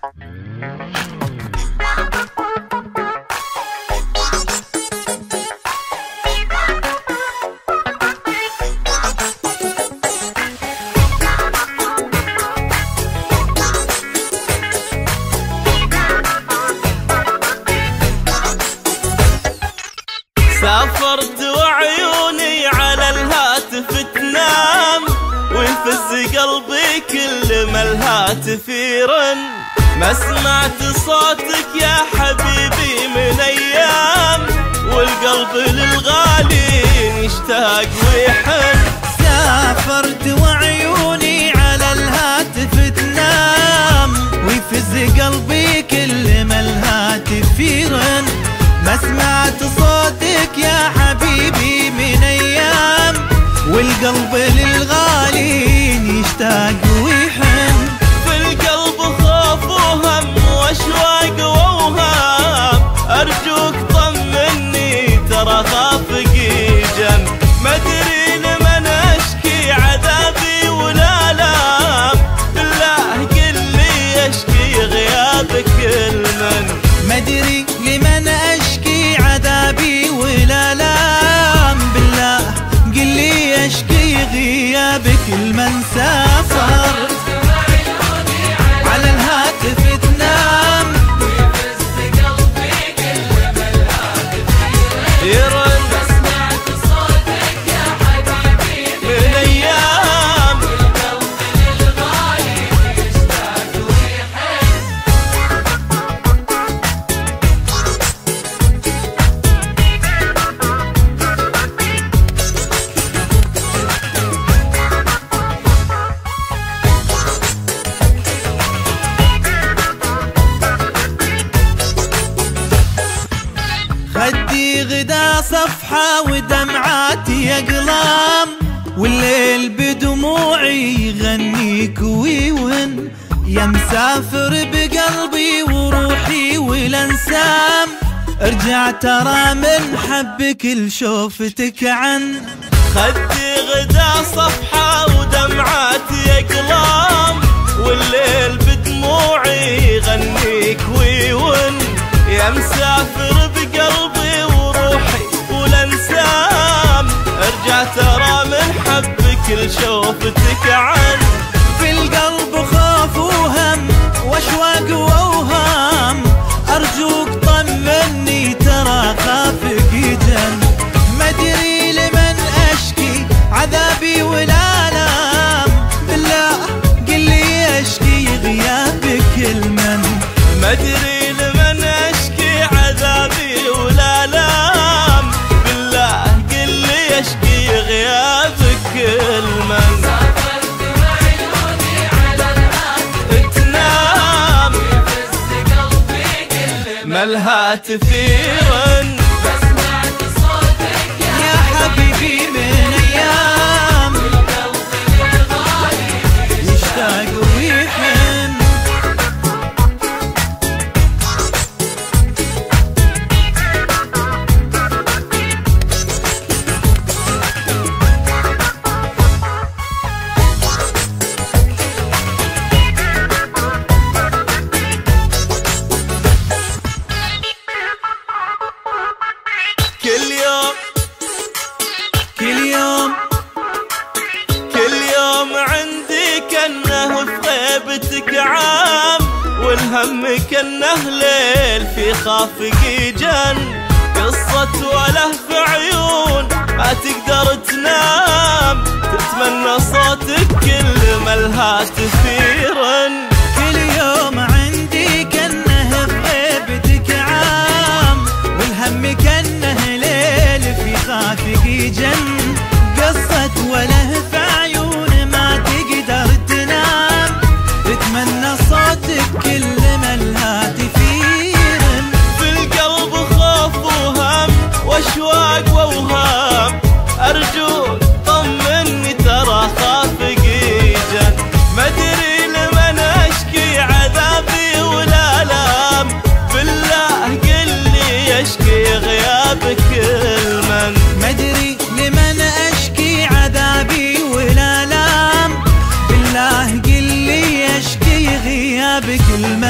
سافرت وعيوني على الهاتف تنام، ويفز قلبي كل ما الهاتف يرن. ما سمعت صوتك يا حبيبي من ايام، والقلب للغالي يشتاق ويحن. سافرت وعيوني على الهاتف تنام، ويفز قلبي كل ما الهاتف يرن. ما سمعت صوتك يا حبيبي من ايام، والقلب للغالي يشتاق ويحن. في القلب خوف وهم واشواق واوهام، ارجوك طمني ترى خافقي جن. ما ادري لمن اشكي عذابي ولا لام، بالله قل لي اشكي غيابك لمن. ما ادري لمن اشكي عذابي ولا لام، بالله قل لي اشكي غيابك لمن. سافر على الهاتف تنام، ويفز قلبي كل ما الهاتف يرن. ما سمعت صوتك يا حبيبي من ايام، والقلب للغالي يشتاق ويحن. خدي غدا صفحة ودمعاتي أقلام، والليل بدموعي يغنيك ويون. يا مسافر بقلبي وروحي والانسام، ارجع ترى من حبك لشوفتك عن. خدي غدا صفحة ودمعاتي أقلام، والليل بدموعي يغنيك ويون. يا مسافر بقلبي وروحي والانسام، ارجع ترى من حبك لشوفتك عن. في القلب خوف وهم واشواق واوهام، ارجوك طمني ترى خافك جن. ما ادري لمن اشكي عذابي ولا لام، بالله قل لي اشكي غيابك لمن. ما ادري لمن اشكي عذابي ولا لام، بالله قل لي اشكي غيابك لمن. سافرت وعيوني على الهاتف تنام، ويفز قلبي كل ما الهاتف يرن. ما سمعت صوتك يا حبيبي من ايام، والقلب للغالي يشتاق ويحن. كل يوم كل يوم عندي كأنه في غيبتك عام، والهم كأنه ليل في خافقي جن. قصة وله في عيون ما تقدر تنام، تتمنى صوتك كل ما الهاتف يرن. كل يوم عندي كأنه في غيبتك عام، والهم كأنه ليل في خافقي جن. قصة وله في عيون ما تقدر تنام، تتمنى صوتك كل ما الهاتف يرن. في القلب خوف وهم واشواق واوهام، ارجوك طمني ترى خافقي جن. ما ادري لمن اشكي عذابي ولا لام، بالله قل لي اشكي غيابك لمن. ما ادري لمن اشكي عذابي ولا لام، بالله قل لي اشكي غيابك لمن.